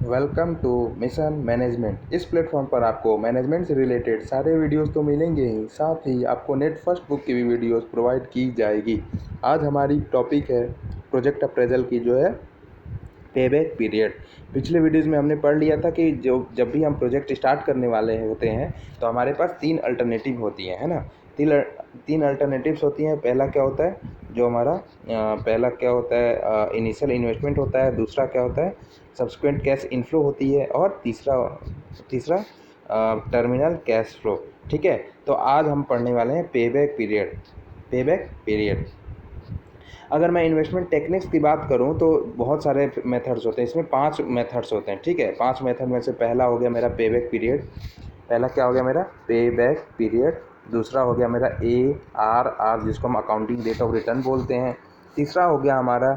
Welcome to mission management. इस platform पर आपको मैनेजमेंट से रिलेटेड सारे वीडियोस तो मिलेंगे ही, साथ ही आपको नेट फर्स्ट बुक की भी वीडियोस प्रोवाइड की जाएगी। आज हमारी टॉपिक है प्रोजेक्ट अप्रेजल की, जो है पेबैक पीरियड। पिछले वीडियोस में हमने पढ़ लिया था कि जब भी हम प्रोजेक्ट स्टार्ट करने वाले होते हैं तो हमारे पास तीन अल्टरनेटिव होती हैं, है ना। तीन अल्टरनेटिव्स होती हैं। पहला क्या होता है, जो हमारा पहला क्या होता है, इनिशियल इन्वेस्टमेंट होता है। दूसरा क्या होता है, सब्सिक्वेंट कैश इनफ्लो होती है। और तीसरा तीसरा टर्मिनल कैश फ्लो। ठीक है, तो आज हम पढ़ने वाले हैं पेबैक पीरियड। पेबैक पीरियड, अगर मैं इन्वेस्टमेंट टेक्निक्स की बात करूं तो बहुत सारे मेथड्स होते हैं। इसमें 5 मेथड्स होते हैं। ठीक है, 5 मेथड में से पहला हो गया मेरा पेबैक पीरियड। पहला क्या हो गया मेरा, पेबैक पीरियड। दूसरा हो गया मेरा ARR, जिसको हम अकाउंटिंग रेट ऑफ रिटर्न बोलते हैं। तीसरा हो गया हमारा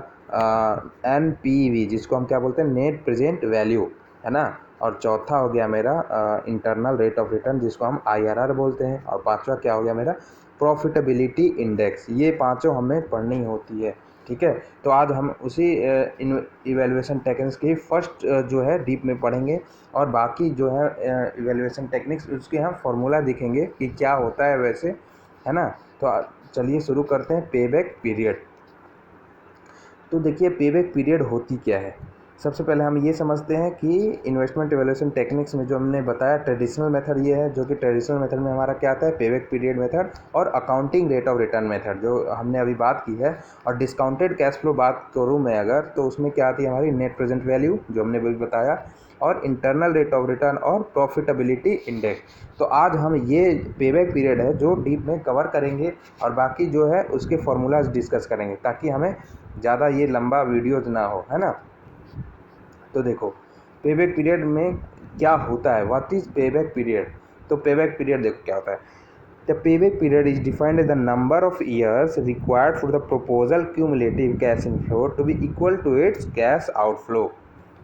NPV, जिसको हम क्या बोलते हैं, नेट प्रेजेंट वैल्यू, है ना। और चौथा हो गया मेरा इंटरनल रेट ऑफ रिटर्न, जिसको हम IRR बोलते हैं। और पांचवा क्या हो गया मेरा, प्रॉफिटेबिलिटी इंडेक्स। ये पांचों हमें पढ़नी होती है। ठीक है, तो आज हम उसी इवैल्यूएशन टेक्निक्स की फर्स्ट जो है डीप में पढ़ेंगे, और बाकी जो है इवैल्यूएशन टेक्निक्स उसके हम फॉर्मूला देखेंगे कि क्या होता है वैसे, है ना। तो चलिए शुरू करते हैं पेबैक पीरियड। तो देखिए पेबैक पीरियड होती क्या है। सबसे पहले हम ये समझते हैं कि इन्वेस्टमेंट इवैल्यूएशन टेक्निक्स में जो हमने बताया ट्रेडिशनल मेथड ये है, जो कि ट्रेडिशनल मेथड में हमारा क्या आता है, पेबैक पीरियड मेथड और accounting rate of return method, जो हमने अभी बात की है। और डिस्काउंटेड कैश फ्लो बात करूँ मैं अगर, तो उसमें क्या आती है हमारी नेट प्रेजेंट वैल्यू, जो हमने अभी बताया, और इंटरनल रेट ऑफ रिटर्न और प्रॉफिटेबिलिटी इंडेक्स। तो आज हम ये पेबैक पीरियड है जो डीप में कवर करेंगे, और बाकी जो है उसके फॉर्मूलाज डिस्कस करेंगे, ताकि हमें ज़्यादा ये लंबा वीडियोज ना हो, है ना। तो देखो पेबैक पीरियड में क्या होता है, व्हाट इज पेबैक पीरियड। तो पेबैक पीरियड देखो क्या होता है। The payback period is defined as the number of years required for the proposal cumulative cash inflow to be equal to its cash outflow,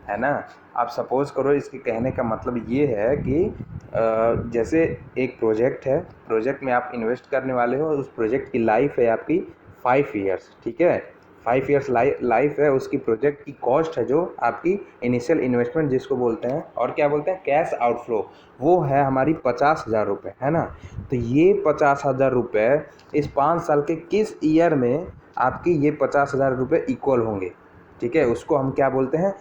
है ना। आप सपोज करो, इसके कहने का मतलब ये है कि जैसे एक प्रोजेक्ट है, प्रोजेक्ट में आप इन्वेस्ट करने वाले हो, उस प्रोजेक्ट की लाइफ है आपकी 5 ईयर्स। ठीक है, 5 ईयर्स लाइफ है उसकी। प्रोजेक्ट की कॉस्ट है जो आपकी इनिशियल इन्वेस्टमेंट, जिसको बोलते हैं, और क्या बोलते हैं, कैश आउटफ्लो, वो है हमारी 50,000 रुपये, है ना। तो ये 50,000 रुपये इस 5 साल के किस ईयर में आपकी ये 50,000 रुपये इक्वल होंगे। ठीक है, उसको हम क्या बोलते हैं,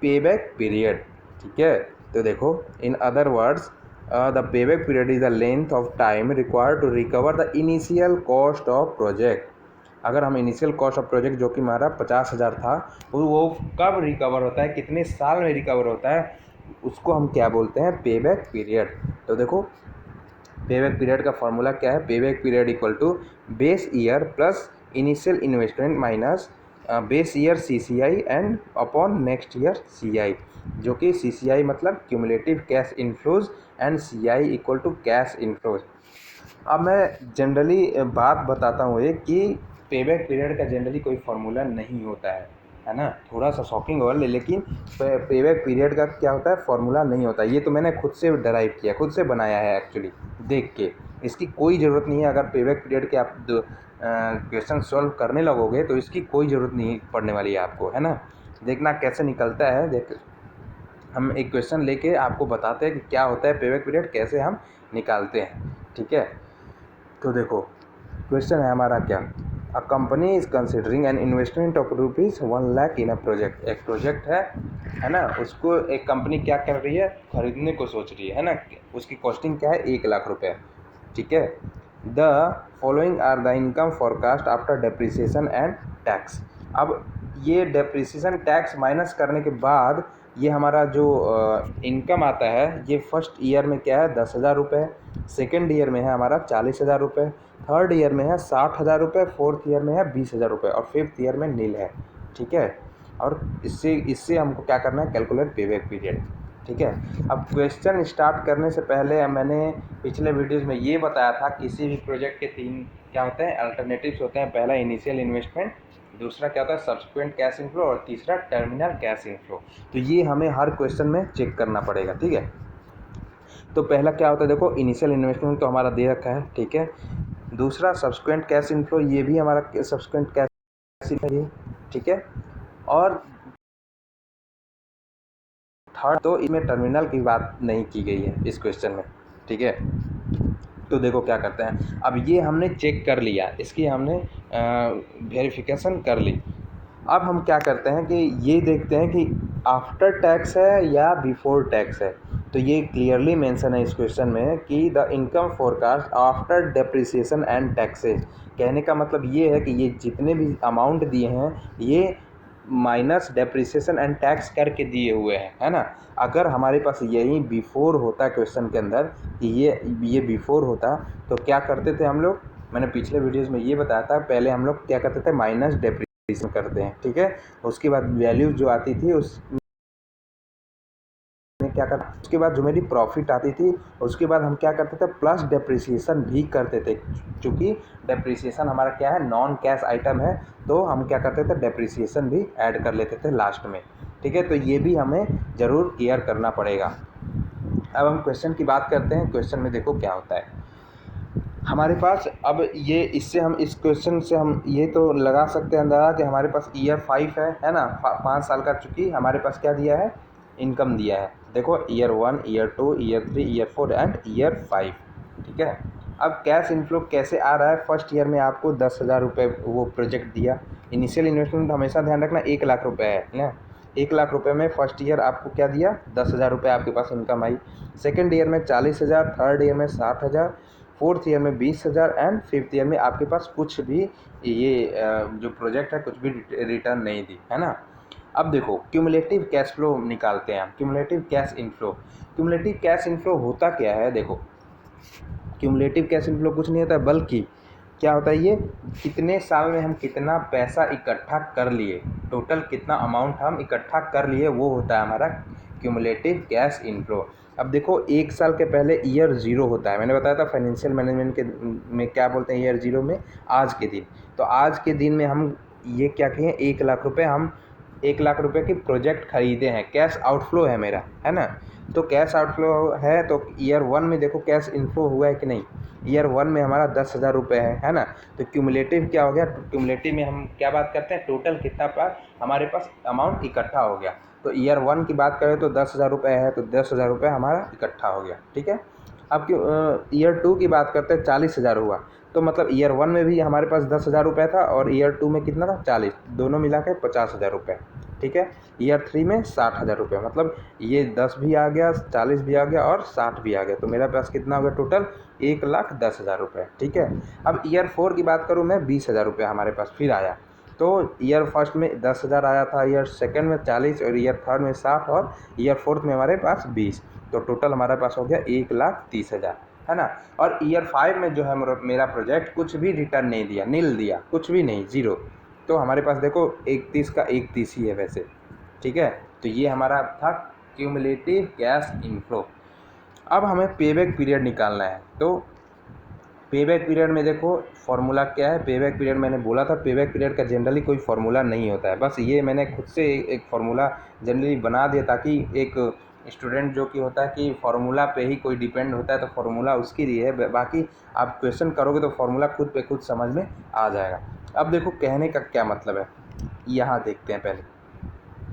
पेबैक पीरियड। ठीक है, तो देखो in other words the payback period is the length of time required to recover the initial cost of project. अगर हम इनिशियल कॉस्ट ऑफ प्रोजेक्ट, जो कि हमारा 50,000 था, वो कब रिकवर होता है, कितने साल में रिकवर होता है, उसको हम क्या बोलते हैं, पेबैक पीरियड। तो देखो पेबैक पीरियड का फॉर्मूला क्या है, payback period equal to base year plus initial investment minus base year CCI and upon next year CI, जो कि CCI मतलब cumulative cash inflows and CI equal to cash inflows. अब मैं generally बात बताता हूँ एक, कि पेबैक पीरियड का जनरली कोई फार्मूला नहीं होता है ना। थोड़ा सा शॉकिंग होगा, लेकिन पेबैक पीरियड का क्या होता है, फार्मूला नहीं होता। ये तो मैंने खुद से डराइव किया, खुद से बनाया है एक्चुअली, देख के। इसकी कोई ज़रूरत नहीं है। अगर पेबैक पीरियड के आप क्वेश्चन सॉल्व करने लगोगे तो इसकी कोई ज़रूरत नहीं पड़ने वाली है आपको, है ना। देखना कैसे निकलता है। देख, हम एक क्वेश्चन लेके आपको बताते हैं कि क्या होता है पेबैक पीरियड, कैसे हम निकालते हैं। ठीक है, तो देखो क्वेश्चन है हमारा क्या, a company is considering an investment of ₹1,00,000 in a project. एक प्रोजेक्ट है ना, उसको एक कंपनी क्या कर रही है, खरीदने को सोच रही है ना। उसकी कॉस्टिंग क्या है, 1,00,000 रुपये। ठीक है, the following are the income forecast after depreciation and tax. अब ये डेप्रिसिएशन टैक्स माइनस करने के बाद ये हमारा जो इनकम आता है, ये फर्स्ट ईयर में क्या है, 10,000 रुपये, सेकेंड ईयर में है हमारा 40,000 रुपये, थर्ड ईयर में है 60,000 रुपये, फोर्थ ईयर में है 20,000 रुपये, और फिफ्थ ईयर में नील है। ठीक है, और इससे इससे हमको क्या करना है, कैलकुलेट पेबैक पीरियड। ठीक है, अब क्वेश्चन स्टार्ट करने से पहले मैंने पिछले वीडियोज़ में ये बताया था, किसी भी प्रोजेक्ट के 3 क्या होते हैं, अल्टरनेटिव्स होते हैं। पहला इनिशियल इन्वेस्टमेंट, दूसरा क्या होता है, सब्सिक्वेंट कैश इनफ्लो, और तीसरा टर्मिनल कैश इनफ्लो। तो ये हमें हर क्वेश्चन में चेक करना पड़ेगा। ठीक है, तो पहला क्या होता है, देखो इनिशियल इन्वेस्टमेंट तो हमारा दे रखा है। ठीक है, दूसरा सब्सिक्वेंट कैश इनफ्लो, ये भी हमारा सब्सिक्वेंट कैश है ये। ठीक है, और थर्ड, तो इसमें टर्मिनल की बात नहीं की गई है इस क्वेश्चन में, ठीक है। तो देखो क्या करते हैं, अब ये हमने चेक कर लिया, इसकी हमने वेरिफिकेशन कर ली। अब हम क्या करते हैं कि ये देखते हैं कि आफ्टर टैक्स है या बिफोर टैक्स है। तो ये क्लियरली मेंशन है इस क्वेश्चन में कि the income forecast after depreciation and taxes. कहने का मतलब ये है कि ये जितने भी अमाउंट दिए हैं ये माइनस डेप्रिसिएशन एंड टैक्स करके दिए हुए हैं, है ना। अगर हमारे पास यही बिफोर होता क्वेश्चन के अंदर कि ये बिफोर होता तो क्या करते थे हम लोग, मैंने पिछले वीडियोज़ में ये बताया था, पहले हम लोग क्या करते थे, माइनस डेप्रिसिएशन करते हैं, ठीक है। उसके बाद वैल्यू जो आती थी उसमें क्या करता, उसके बाद जो मेरी प्रॉफिट आती थी उसके बाद हम क्या करते थे, प्लस डेप्रिसिएशन भी करते थे। चूँकि डेप्रिसिएशन हमारा क्या है, नॉन कैश आइटम है, तो हम क्या करते थे, डेप्रिसिएशन भी ऐड कर लेते थे लास्ट में, ठीक है। तो ये भी हमें ज़रूर क्लियर करना पड़ेगा। अब हम क्वेश्चन की बात करते हैं। क्वेश्चन में देखो क्या होता है हमारे पास। अब ये इससे हम इस क्वेश्चन से हम ये तो लगा सकते हैं अंदाज़ा कि हमारे पास ईयर 5 है ना, 5 साल का। चूँकि हमारे पास क्या दिया है, इनकम दिया है। देखो year 1, year 2, year 3, year 4 and year 5, ठीक है। अब कैश इनफ्लो कैसे आ रहा है, फर्स्ट ईयर में आपको 10,000 रुपये वो प्रोजेक्ट दिया। इनिशियल इन्वेस्टमेंट हमेशा ध्यान रखना 1 लाख रुपये है ना। 1 लाख रुपये में फर्स्ट ईयर आपको क्या दिया, 10,000 रुपये आपके पास इनकम आई। सेकेंड ईयर में 40,000, थर्ड ईयर में 60,000, फोर्थ ईयर में 20,000 एंड फिफ्थ ईयर में आपके पास कुछ भी ये जो प्रोजेक्ट है कुछ भी रिटर्न नहीं दी, है ना। अब देखो क्यूमुलेटिव कैश फ्लो निकालते हैं हम, cumulative cash inflow. Cumulative cash inflow होता क्या है, देखो क्यूमुलेटिव कैश इनफ्लो कुछ नहीं होता बल्कि क्या होता है, ये कितने साल में हम कितना पैसा इकट्ठा कर लिए, टोटल कितना अमाउंट हम इकट्ठा कर लिए, वो होता है हमारा क्यूमुलेटिव कैश इनफ्लो। अब देखो 1 साल के पहले ईयर 0 होता है, मैंने बताया था फाइनेंशियल मैनेजमेंट के में क्या बोलते हैं ईयर 0 में, आज के दिन। तो आज के दिन में हम ये क्या कहें, 1 लाख रुपये, हम 1 लाख रुपये की प्रोजेक्ट खरीदे हैं, कैश आउटफ्लो है मेरा, है ना। तो कैश आउटफ्लो है तो ईयर 1 में देखो कैश इनफ्लो हुआ है कि नहीं, ईयर 1 में हमारा 10,000 रुपये है ना। तो क्यूमुलेटिव क्या हो गया, क्यूमुलेटिव में हम क्या बात करते हैं, टोटल कितना पास हमारे पास अमाउंट इकट्ठा हो गया। तो ईयर 1 की बात करें तो 10,000 रुपये है, तो 10,000 रुपये हमारा इकट्ठा हो गया, ठीक है। अब ईयर 2 की बात करते हैं, 40,000 हुआ, तो मतलब ईयर 1 में भी हमारे पास 10,000 रुपये था और ईयर 2 में कितना था, 40, दोनों मिला के 50,000 रुपये, ठीक है। ईयर 3 में 60,000 रुपये, मतलब ये 10 भी आ गया, 40 भी आ गया और 60 भी आ गया, तो मेरा पास कितना हो गया टोटल, 1,10,000 रुपये, ठीक है। अब ईयर 4 की बात करूँ मैं, 20,000 रुपये हमारे पास फिर आया। तो ईयर फर्स्ट में 10,000 आया था, ईयर सेकंड में 40 और ईयर थर्ड में 60 और ईयर फोर्थ में हमारे पास 20, तो टोटल हमारे पास हो गया 1,30,000, है ना। और ईयर 5 में जो है मेरा प्रोजेक्ट कुछ भी रिटर्न नहीं दिया, नील दिया, कुछ भी नहीं, 0। तो हमारे पास देखो 31 का 31 ही है वैसे, ठीक है। तो ये हमारा था क्यूमुलेटिव कैश इनफ्लो। अब हमें पेबैक पीरियड निकालना है। तो पेबैक पीरियड में देखो फार्मूला क्या है, पेबैक पीरियड मैंने बोला था, पेबैक पीरियड का जनरली कोई फार्मूला नहीं होता है, बस ये मैंने खुद से एक फार्मूला जनरली बना दिया ताकि एक स्टूडेंट जो कि होता है कि फार्मूला पे ही कोई डिपेंड होता है तो फार्मूला उसके लिए है, बाकी आप क्वेश्चन करोगे तो फार्मूला खुद पे खुद समझ में आ जाएगा। अब देखो कहने का क्या मतलब है, यहाँ देखते हैं। पहले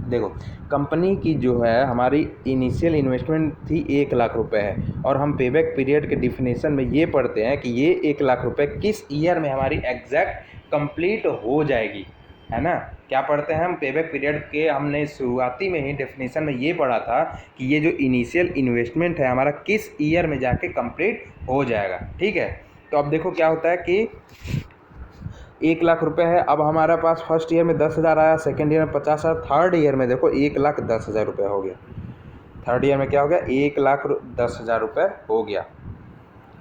देखो कंपनी की जो है हमारी इनिशियल इन्वेस्टमेंट थी 1 लाख रुपए है, और हम पेबैक पीरियड के डिफिनेशन में ये पढ़ते हैं कि ये 1 लाख रुपए किस ईयर में हमारी एग्जैक्ट कंप्लीट हो जाएगी, है ना। क्या पढ़ते हैं हम, पेबैक पीरियड के हमने शुरुआती में ही डेफिनेशन में ये पढ़ा था कि ये जो इनिशियल इन्वेस्टमेंट है हमारा किस ईयर में जाके कंप्लीट हो जाएगा, ठीक है। तो अब देखो क्या होता है कि 1 लाख रुपए है, अब हमारा पास फर्स्ट ईयर में 10,000 आया, सेकेंड ईयर में 50,000, थर्ड ईयर में देखो 1,10,000 रुपये हो गया। थर्ड ईयर में क्या हो गया, 1,10,000 रुपये हो गया।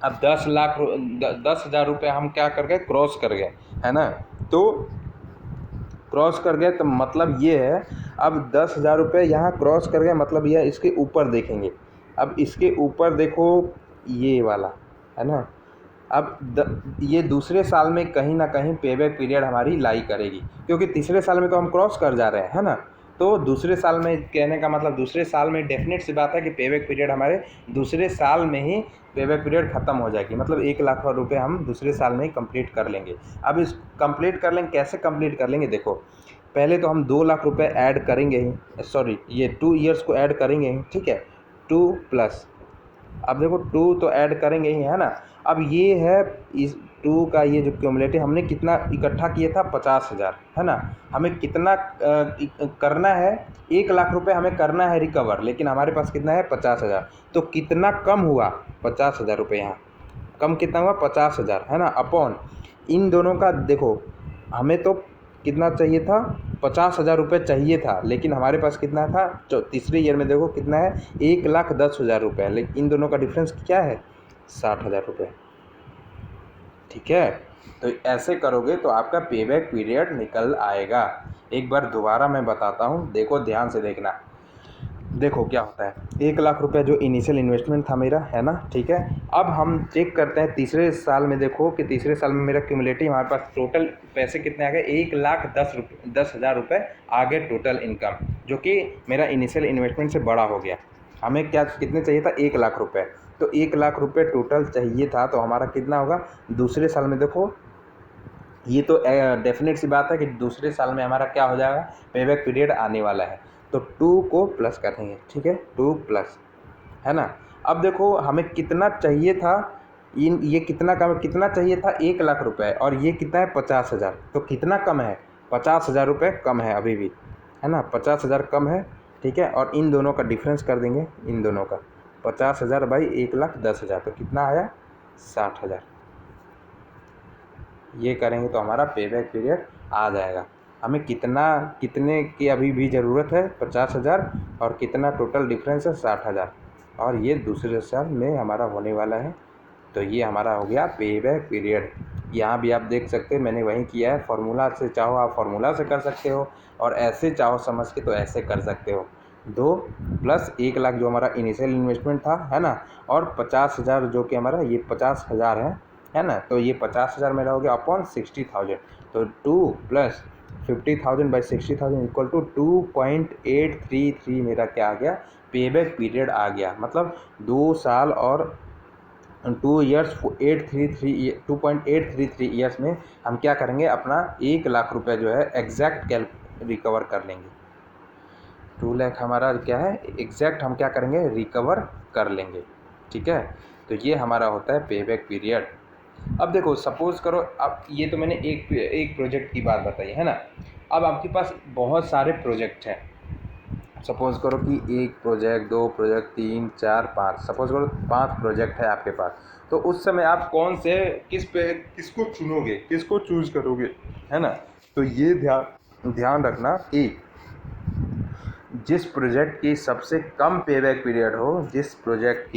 अब 10,000 रुपये हम क्या कर गए, क्रॉस कर गए, है ना। तो क्रॉस कर गए तो मतलब ये है, अब 10,000 रुपये यहाँ क्रॉस कर गए, मतलब ये इसके ऊपर देखेंगे। अब इसके ऊपर देखो ये वाला, है ना। अब ये दूसरे साल में कहीं ना कहीं पेबैक पीरियड हमारी लाई करेगी, क्योंकि तीसरे साल में तो हम क्रॉस कर जा रहे हैं, है ना। तो दूसरे साल में कहने का मतलब दूसरे साल में डेफिनेट सी बात है कि पेबैक पीरियड हमारे दूसरे साल में ही पेबैक पीरियड ख़त्म हो जाएगी, मतलब 1 लाख रुपये हम दूसरे साल में ही कंप्लीट कर लेंगे। अब इस कंप्लीट कर लेंगे, कैसे कंप्लीट कर लेंगे, देखो पहले तो हम 2 लाख रुपए ऐड करेंगे ही, सॉरी ये 2 ईयर्स को ऐड करेंगे ही, ठीक है, 2 प्लस, अब देखो 2 तो ऐड करेंगे ही, है ना। अब ये है इस 2 का ये जो क्यूमुलेटिव हमने कितना इकट्ठा किया था 50,000, है ना। हमें कितना करना है, 1 लाख रुपए हमें करना है रिकवर, लेकिन हमारे पास कितना है 50,000। तो कितना कम हुआ 50,000 रुपये, यहाँ कम कितना हुआ 50,000, है ना, अपॉन इन दोनों का। देखो हमें तो कितना चाहिए था 50,000 रुपये चाहिए था, लेकिन हमारे पास कितना था तीसरे ईयर में देखो कितना है 1,10,000 रुपये, लेकिन इन दोनों का डिफरेंस क्या है 60,000 रुपये, ठीक है। तो ऐसे करोगे तो आपका पेबैक पीरियड निकल आएगा। एक बार दोबारा मैं बताता हूँ, देखो ध्यान से देखना। देखो क्या होता है, 1 लाख रुपये जो इनिशियल इन्वेस्टमेंट था मेरा, है ना, ठीक है। अब हम चेक करते हैं तीसरे साल में, देखो कि तीसरे साल में मेरा क्यूमुलेटिव हमारे पास टोटल पैसे कितने आ गए, 1,10,000 रुपये आ गए टोटल इनकम, जो कि मेरा इनिशियल इन्वेस्टमेंट से बड़ा हो गया। हमें क्या कितने चाहिए था 1 लाख रुपये, तो 1 लाख रुपये टोटल चाहिए था, तो हमारा कितना होगा दूसरे साल में। देखो ये तो डेफिनेट सी बात है कि दूसरे साल में हमारा क्या हो जाएगा, पेबैक पीरियड आने वाला है, तो 2 को प्लस करेंगे, ठीक है, 2 प्लस, है ना। अब देखो हमें कितना चाहिए था, ये कितना कम, कितना चाहिए था 1 लाख रुपए, और ये कितना है 50,000, तो कितना कम है 50,000 रुपये कम है अभी भी, है ना, 50,000 कम है, ठीक है। और इन दोनों का डिफरेंस कर देंगे, इन दोनों का 50,000 बाई 1,10,000, तो कितना आया 60,000। ये करेंगे तो हमारा पेबैक पीरियड आ जाएगा। हमें कितने की अभी भी ज़रूरत है 50,000, और कितना टोटल डिफरेंस है 60,000, और ये दूसरे साल में हमारा होने वाला है। तो ये हमारा हो गया पेबैक पीरियड। यहाँ भी आप देख सकते हैं मैंने वही किया है, फार्मूला से चाहो आप फार्मूला से कर सकते हो, और ऐसे चाहो समझ के तो ऐसे कर सकते हो। 2 प्लस 1 लाख जो हमारा इनिशियल इन्वेस्टमेंट था, है ना, और 50,000 जो कि हमारा ये 50,000 है ना, तो ये 50,000 मेरा हो गया अपॉन 60,000, तो 2 प्लस 50,000 बाई 60,000 इक्वल टू 2.833 मेरा क्या आ गया, पेबैक पीरियड आ गया। मतलब 2 साल और 2 ईयर्स 2.833 ईयर्स में हम क्या करेंगे, अपना 1 लाख रुपये जो है एग्जैक्ट रिकवर कर लेंगे। 2 लाख हमारा क्या है एग्जैक्ट, हम क्या करेंगे रिकवर कर लेंगे, ठीक है। तो ये हमारा होता है पेबैक पीरियड। अब देखो सपोज़ करो, अब ये तो मैंने एक प्रोजेक्ट की बात बताई, है ना। अब आपके पास बहुत सारे प्रोजेक्ट हैं, सपोज़ करो कि 1 प्रोजेक्ट, 2 प्रोजेक्ट, 3, 4, 5, सपोज़ करो 5 प्रोजेक्ट है आपके पास। तो उस समय आप कौन से किसको चुनोगे, किसको चूज़ करोगे, है ना। तो ये ध्यान रखना कि जिस प्रोजेक्ट की सबसे कम पेबैक पीरियड हो, जिस प्रोजेक्ट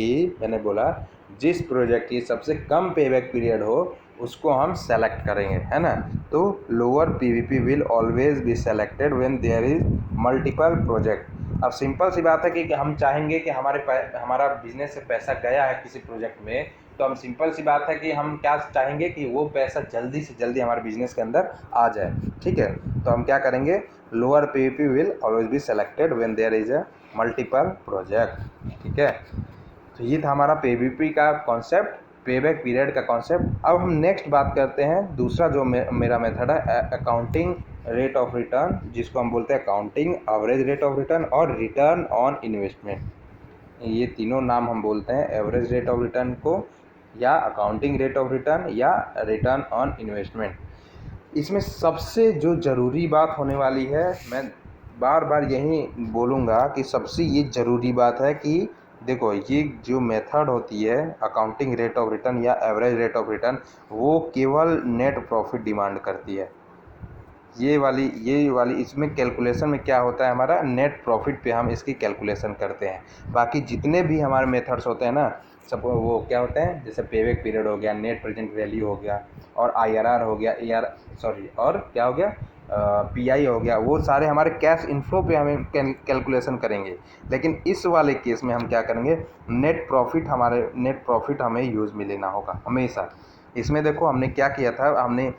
की सबसे कम पेबैक पीरियड हो, उसको हम सेलेक्ट करेंगे, है ना। तो lower PVP will always be selected when there is multiple project. अब सिंपल सी बात है कि हम चाहेंगे कि हमारा बिजनेस से पैसा गया है किसी प्रोजेक्ट में, तो हम सिंपल सी बात है कि हम क्या चाहेंगे कि वो पैसा जल्दी से जल्दी हमारे बिजनेस के अंदर आ जाए, ठीक है। तो हम क्या करेंगे, lower PVP will always be selected when there is a multiple project, ठीक है। तो ये था हमारा पीवीपी का कॉन्सेप्ट, पेबैक पीरियड का कॉन्सेप्ट। अब हम नेक्स्ट बात करते हैं दूसरा जो मेरा मेथड है अकाउंटिंग रेट ऑफ रिटर्न, जिसको हम बोलते हैं accounting average rate of return और रिटर्न ऑन इन्वेस्टमेंट। ये तीनों नाम हम बोलते हैं, एवरेज रेट ऑफ रिटर्न को, या अकाउंटिंग रेट ऑफ रिटर्न, या रिटर्न ऑन इन्वेस्टमेंट। इसमें सबसे जो ज़रूरी बात होने वाली है, मैं बार बार यही बोलूँगा कि सबसे ये ज़रूरी बात है कि देखो ये जो मेथड होती है अकाउंटिंग रेट ऑफ रिटर्न या एवरेज रेट ऑफ रिटर्न, वो केवल नेट प्रॉफिट डिमांड करती है। ये वाली इसमें कैलकुलेशन में क्या होता है, हमारा नेट प्रॉफिट पे हम इसकी कैलकुलेशन करते हैं। बाकी जितने भी हमारे मेथड्स होते हैं ना, सब वो क्या होते हैं, जैसे पेबैक पीरियड हो गया, नेट प्रेजेंट वैल्यू हो गया, और आईआरआर हो गया, और क्या हो गया पीआई हो गया, वो सारे हमारे कैश इनफ्लो पे हमें कैलकुलेशन करेंगे। लेकिन इस वाले केस में हम क्या करेंगे, नेट प्रॉफिट हमें यूज़ में लेना होगा हमेशा। इसमें देखो हमने क्या किया था, हमने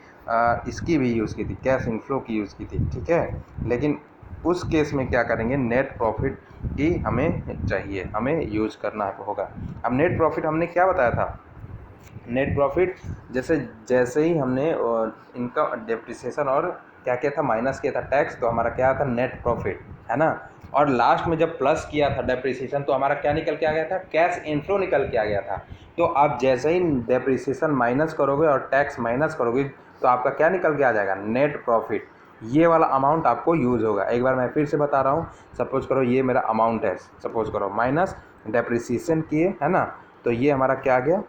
इसकी भी यूज़ की थी, कैश इनफ्लो की यूज़ की थी, ठीक है। लेकिन उस केस में क्या करेंगे, नेट प्रॉफिट की हमें चाहिए, हमें यूज़ करना होगा। अब नेट प्रॉफिट हमने क्या बताया था, नेट प्रॉफिट जैसे ही हमने इनका डेप्रिसिएशन और क्या किया था, माइनस किया था टैक्स, तो हमारा क्या था, नेट प्रॉफिट, है ना। और लास्ट में जब प्लस किया था डेप्रिसिएशन, तो हमारा क्या निकल के आ गया था, कैश इनफ्लो निकल के आ गया था। तो आप जैसे ही डेप्रिसिएशन माइनस करोगे और टैक्स माइनस करोगे तो आपका क्या निकल के आ जाएगा, नेट प्रॉफिट। ये वाला अमाउंट आपको यूज़ होगा। एक बार मैं फिर से बता रहा हूँ, सपोज करो ये मेरा अमाउंट है, सपोज करो माइनस डेप्रिसिएशन किए, है ना, तो ये हमारा क्या आ गया,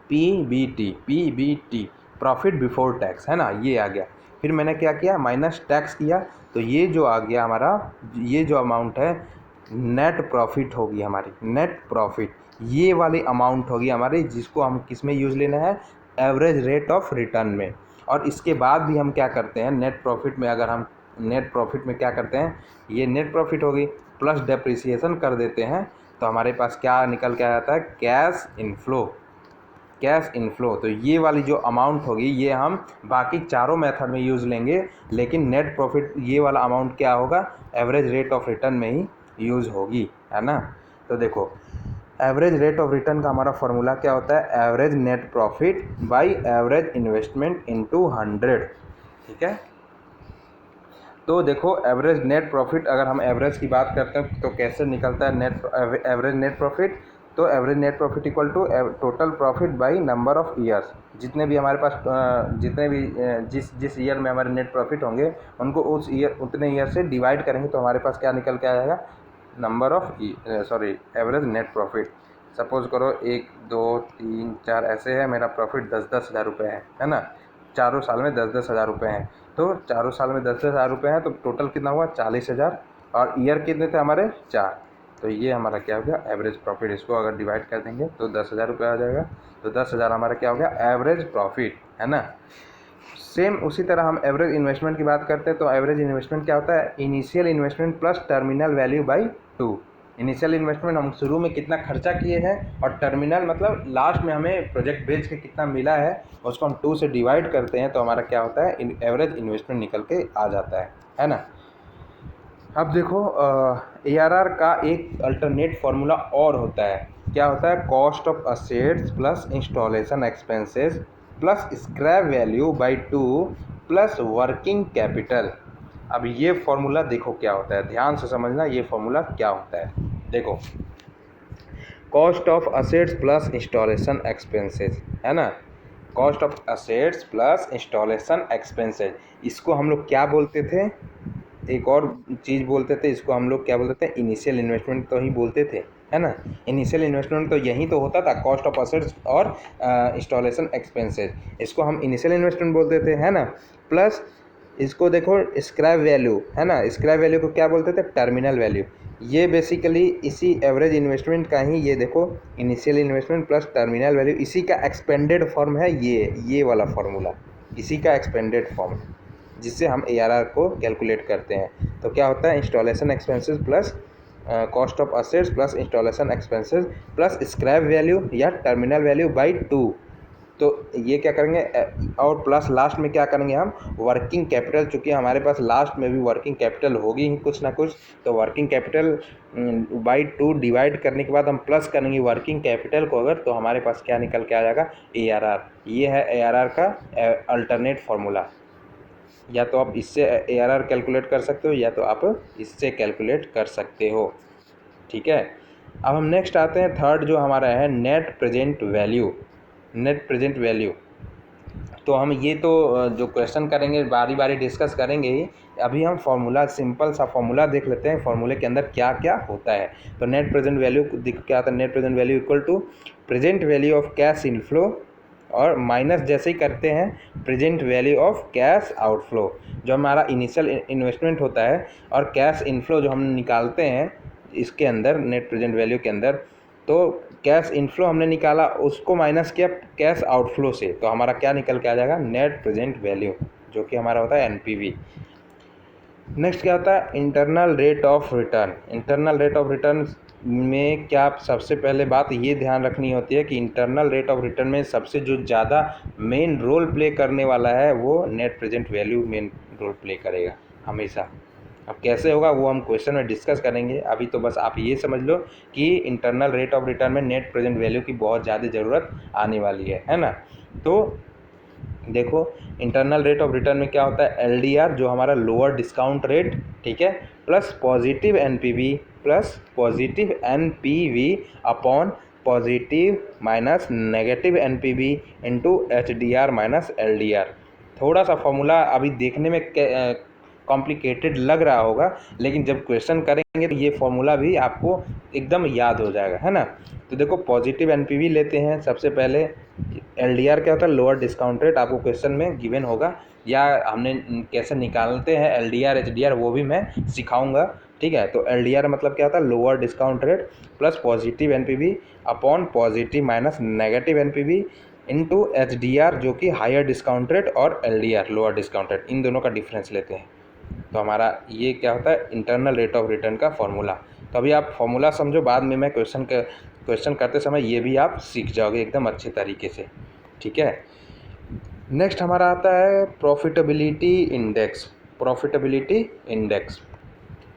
पीबीटी, प्रॉफिट बिफोर टैक्स, है ना, ये आ गया। फिर मैंने क्या किया, माइनस टैक्स किया, तो ये जो आ गया हमारा, ये जो अमाउंट है नेट प्रॉफिट होगी हमारी, नेट प्रॉफिट ये वाली अमाउंट होगी हमारी, जिसको हम किस में यूज़ लेना है, एवरेज रेट ऑफ रिटर्न में। और इसके बाद भी हम क्या करते हैं, नेट प्रॉफिट में, अगर हम नेट प्रॉफिट में क्या करते हैं, ये नेट प्रॉफिट होगी प्लस डेप्रिसिएशन कर देते हैं, तो हमारे पास क्या निकल के आ जाता है, कैश इनफ्लो, कैश इनफ्लो। तो ये वाली जो अमाउंट होगी ये हम बाकी चारों मेथड में यूज़ लेंगे, लेकिन नेट प्रॉफिट ये वाला अमाउंट क्या होगा, एवरेज रेट ऑफ रिटर्न में ही यूज़ होगी, है ना। तो देखो एवरेज रेट ऑफ रिटर्न का हमारा फॉर्मूला क्या होता है, average net profit by average investment into 100, ठीक है। तो देखो एवरेज नेट प्रॉफिट, अगर हम एवरेज की बात करते हैं तो कैसे निकलता है एवरेज नेट प्रॉफिट, तो average net profit equal to total profit by number of years. जितने भी हमारे पास जितने भी जिस ईयर में हमारे नेट प्रॉफिट होंगे उनको उस ईयर उतने ईयर से डिवाइड करेंगे, तो हमारे पास क्या निकल के आ जाएगा, number of average net profit. Suppose करो 1 2 3 4 ऐसे है, मेरा प्रॉफिट 10-10 हज़ार रुपये है ना, चारों साल में 10-10 हज़ार रुपये हैं, तो चारों साल में 10-10 हज़ार रुपये हैं, तो टोटल कितना हुआ 40,000, और ईयर कितने थे हमारे 4, तो ये हमारा क्या हो गया, एवरेज प्रॉफिट। इसको अगर डिवाइड कर देंगे तो 10,000 रुपये आ जाएगा, तो 10,000 हमारा क्या हो गया, एवरेज प्रॉफिट, है ना। सेम उसी तरह हम एवरेज इन्वेस्टमेंट की बात करते हैं, तो एवरेज इन्वेस्टमेंट क्या होता है, initial investment plus terminal value by 2। Initial investment हम शुरू में कितना खर्चा किए हैं, और टर्मिनल मतलब लास्ट में हमें प्रोजेक्ट बेच के कितना मिला है, उसको हम 2 से डिवाइड करते हैं, तो हमारा क्या होता है, एवरेज इन्वेस्टमेंट निकल के आ जाता है ना। अब देखो ARR का एक अल्टरनेट फार्मूला और होता है, क्या होता है, cost of assets plus installation expenses plus scrap value by 2 plus working capital. अब ये फार्मूला देखो क्या होता है, ध्यान से समझना ये फार्मूला क्या होता है। देखो cost of assets plus installation expenses, है ना, cost of assets plus installation expenses, इसको हम लोग क्या बोलते थे, एक और चीज़ बोलते थे, इसको हम लोग क्या बोलते थे, इनिशियल इन्वेस्टमेंट तो ही बोलते थे, है ना। इनिशियल इन्वेस्टमेंट तो यही तो होता था, कॉस्ट ऑफ असेट्स और इंस्टॉलेशन एक्सपेंसेस, इसको हम इनिशियल इन्वेस्टमेंट बोलते थे, है ना। प्लस इसको देखो स्क्रैप वैल्यू, है ना, स्क्रैप वैल्यू को क्या बोलते थे, टर्मिनल वैल्यू। ये बेसिकली इसी एवरेज इन्वेस्टमेंट का ही, ये देखो initial investment plus terminal value, इसी का एक्सपेंडेड फॉर्म है ये वाला फार्मूला, इसी का एक्सपेंडेड फॉर्म, जिससे हम ARR को कैलकुलेट करते हैं। तो क्या होता है, installation expenses plus cost of assets plus installation expenses plus scrap value या टर्मिनल वैल्यू बाई 2। तो ये क्या करेंगे, और प्लस लास्ट में क्या करेंगे हम, वर्किंग कैपिटल, चूँकि हमारे पास लास्ट में भी वर्किंग कैपिटल होगी ही कुछ ना कुछ, तो वर्किंग कैपिटल बाई 2 डिवाइड करने के बाद हम प्लस करेंगे वर्किंग कैपिटल को, अगर तो हमारे पास क्या निकल के आ जाएगा, ARR। ये है ARR का अल्टरनेट फार्मूला। या तो आप इससे ARR कैलकुलेट कर सकते हो, या तो आप इससे कैलकुलेट कर सकते हो, ठीक है। अब हम नेक्स्ट आते हैं, थर्ड जो हमारा है net present value, net present value. तो हम ये तो जो क्वेश्चन करेंगे बारी बारी डिस्कस करेंगे ही, अभी हम फार्मूला, सिंपल सा फार्मूला देख लेते हैं, फार्मूले के अंदर क्या क्या होता है। तो नेट प्रेजेंट वैल्यू क्या आता है, net present value equal to present value of cash inflow, और माइनस जैसे ही करते हैं present value of cash outflow. जो हमारा इनिशियल इन्वेस्टमेंट होता है और कैश इनफ्लो जो हम निकालते हैं इसके अंदर, नेट प्रेजेंट वैल्यू के अंदर, तो कैश इनफ्लो हमने निकाला, उसको माइनस किया कैश आउटफ्लो से, तो हमारा क्या निकल के आ जाएगा, नेट प्रेजेंट वैल्यू, जो कि हमारा होता है NPV। नेक्स्ट क्या होता है, internal rate of return. Internal rate of return में क्या सबसे पहले बात ये ध्यान रखनी होती है कि इंटरनल रेट ऑफ रिटर्न में सबसे जो ज़्यादा मेन रोल प्ले करने वाला है वो net present value main role play करेगा हमेशा। अब कैसे होगा वो हम क्वेश्चन में डिस्कस करेंगे, अभी तो बस आप ये समझ लो कि इंटरनल रेट ऑफ रिटर्न में नेट प्रेजेंट वैल्यू की बहुत ज़्यादा ज़रूरत आने वाली है ना। तो देखो इंटरनल रेट ऑफ रिटर्न में क्या होता है, एलडीआर जो हमारा लोअर डिस्काउंट रेट, ठीक है, plus positive NPV upon positive minus negative NPV into HDR minus LDR. थोड़ा सा फॉर्मूला अभी देखने में कॉम्प्लिकेटेड लग रहा होगा, लेकिन जब क्वेश्चन करेंगे तो ये फॉर्मूला भी आपको एकदम याद हो जाएगा, है ना। तो देखो पॉजिटिव एनपीवी लेते हैं सबसे पहले। एलडीआर क्या होता है, लोअर डिस्काउंट रेट, आपको क्वेश्चन में गिवन होगा, या हमने कैसे निकालते हैं एलडीआर एचडीआर वो भी मैं सिखाऊंगा, ठीक है। तो एलडीआर मतलब क्या होता है, lower discount rate plus positive NPV upon positive minus negative NPV into HDR जो कि हायर डिस्काउंट रेट, और एलडीआर लोअर डिस्काउंट रेट, इन दोनों का डिफरेंस लेते हैं। तो हमारा ये क्या होता है, इंटरनल रेट ऑफ रिटर्न का फॉर्मूला। तो अभी आप फॉर्मूला समझो, बाद में मैं क्वेश्चन करते समय ये भी आप सीख जाओगे एकदम अच्छे तरीके से, ठीक है। नेक्स्ट हमारा आता है प्रॉफिटेबिलिटी इंडेक्स। प्रॉफिटेबिलिटी इंडेक्स,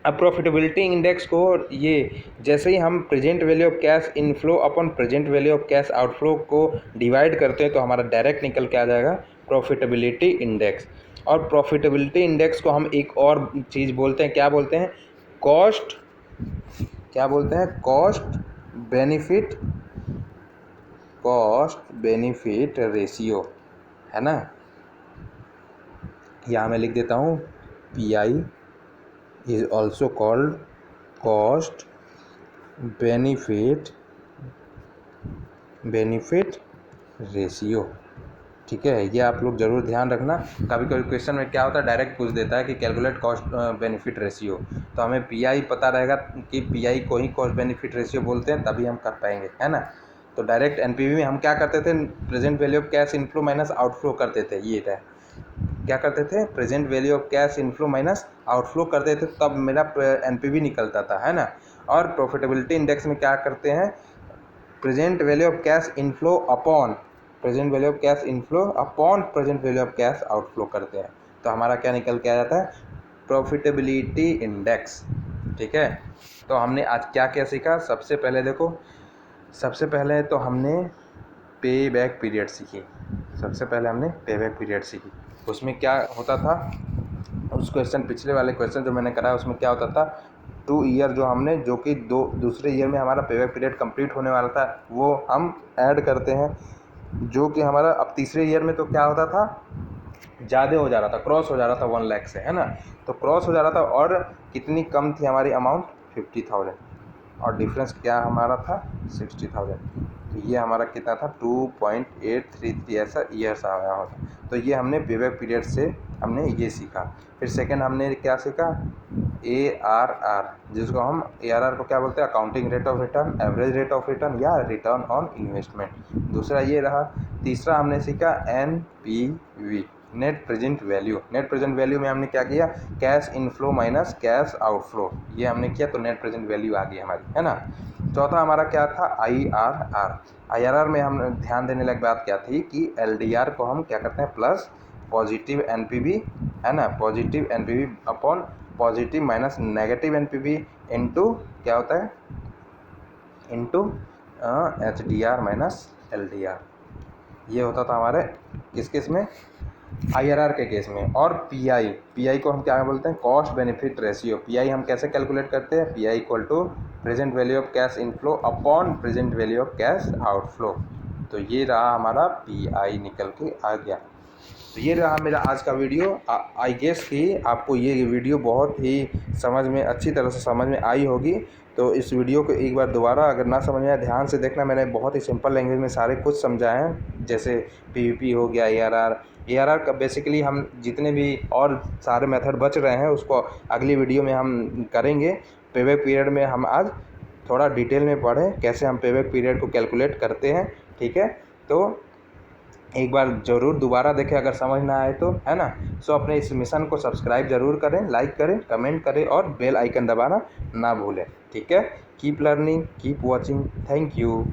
अब प्रॉफिटेबिलिटी इंडेक्स को ये जैसे ही हम present value of cash inflow upon present value of cash outflow को डिवाइड करते हैं तो हमारा डायरेक्ट निकल के आ जाएगा प्रॉफिटेबिलिटी इंडेक्स। और प्रॉफिटेबिलिटी इंडेक्स को हम एक और चीज़ बोलते हैं, क्या बोलते हैं, कॉस्ट, क्या बोलते हैं, कॉस्ट बेनिफिट रेशियो, है ना। यहाँ मैं लिख देता हूँ PI is also called cost benefit ratio, ठीक है। ये आप लोग ज़रूर ध्यान रखना। कभी कभी क्वेश्चन में क्या होता है, डायरेक्ट पूछ देता है कि कैलकुलेट कॉस्ट बेनिफिट रेशियो, तो हमें PI पता रहेगा कि PI को ही कॉस्ट बेनिफिट रेशियो बोलते हैं, तभी हम कर पाएंगे, है ना। तो डायरेक्ट एनपीवी में हम क्या करते थे, present value of cash inflow minus outflow करते थे, ये था, क्या करते थे, present value of cash inflow minus outflow करते थे, तब मेरा एनपीवी निकलता था, है ना। और प्रॉफिटेबिलिटी इंडेक्स में क्या करते हैं, present value of cash inflow upon present value of cash inflow upon present value of cash outflow करते हैं, तो हमारा क्या निकल के आ जाता है, प्रॉफिटेबिलिटी इंडेक्स, ठीक है। तो हमने आज क्या क्या सीखा, सबसे पहले देखो, सबसे पहले तो हमने पे बैक पीरियड सीखी, सबसे पहले हमने पे बैक पीरियड सीखी। उसमें क्या होता था, उस क्वेश्चन पिछले वाले क्वेश्चन जो मैंने कराया उसमें क्या होता था, 2 ईयर जो हमने, जो कि दूसरे ईयर में हमारा पेबैक पीरियड कंप्लीट होने वाला था, वो हम ऐड करते हैं, जो कि हमारा अब तीसरे ईयर में तो क्या होता था, ज़्यादा हो जा रहा था, क्रॉस हो जा रहा था 1 लाख से, है ना। तो क्रॉस हो जा रहा था, और कितनी कम थी हमारी अमाउंट, 50,000, और डिफरेंस क्या हमारा था, 60,000। तो ये हमारा कितना था, 2.833 ऐसा ईयर्स आया होता। तो ये हमने पेबैक पीरियड से हमने ये सीखा। फिर सेकंड हमने क्या सीखा, ARR, जिसको हम ARR को क्या बोलते हैं, accounting rate of return, average rate of return या रिटर्न ऑन इन्वेस्टमेंट, दूसरा ये रहा। तीसरा हमने सीखा NPV, net present value. Net present value में हमने क्या किया, cash inflow minus cash outflow, ये हमने किया, तो नेट प्रेजेंट वैल्यू आ गई हमारी, है ना। चौथा हमारा क्या था, IRR में हम ध्यान देने लायक बात क्या थी कि LDR को हम क्या करते हैं, प्लस पॉजिटिव NPV, है ना, positive NPV upon positive minus negative NPV into क्या होता है, इंटू HDR माइनस LDR, ये होता था हमारे किस केस में, IRR के केस में। और PI को हम क्या बोलते हैं, कॉस्ट बेनिफिट रेशियो। PI हम कैसे कैलकुलेट करते हैं, PI equal to present value of cash inflow upon present value of cash outflow. तो ये रहा हमारा PI निकल के आ गया। तो ये रहा मेरा आज का वीडियो। आई गेस कि आपको ये वीडियो बहुत ही समझ में, अच्छी तरह से समझ में आई होगी। तो इस वीडियो को एक बार दोबारा अगर ना समझ में आए, ध्यान से देखना, मैंने बहुत ही सिंपल लैंग्वेज में सारे कुछ समझाए हैं, जैसे PVP हो गया, ARR का बेसिकली हम जितने भी और सारे मेथड बच रहे हैं उसको अगली वीडियो में हम करेंगे। पेबैक पीरियड में हम आज थोड़ा डिटेल में पढ़ें कैसे हम पेबैक पीरियड को कैलकुलेट करते हैं, ठीक है। तो एक बार ज़रूर दोबारा देखें अगर समझ ना आए तो, है ना। सो अपने इस मिशन को सब्सक्राइब ज़रूर करें, लाइक करें, कमेंट करें और बेल आइकन दबाना ना भूलें, ठीक है। Keep learning, keep watching, thank you.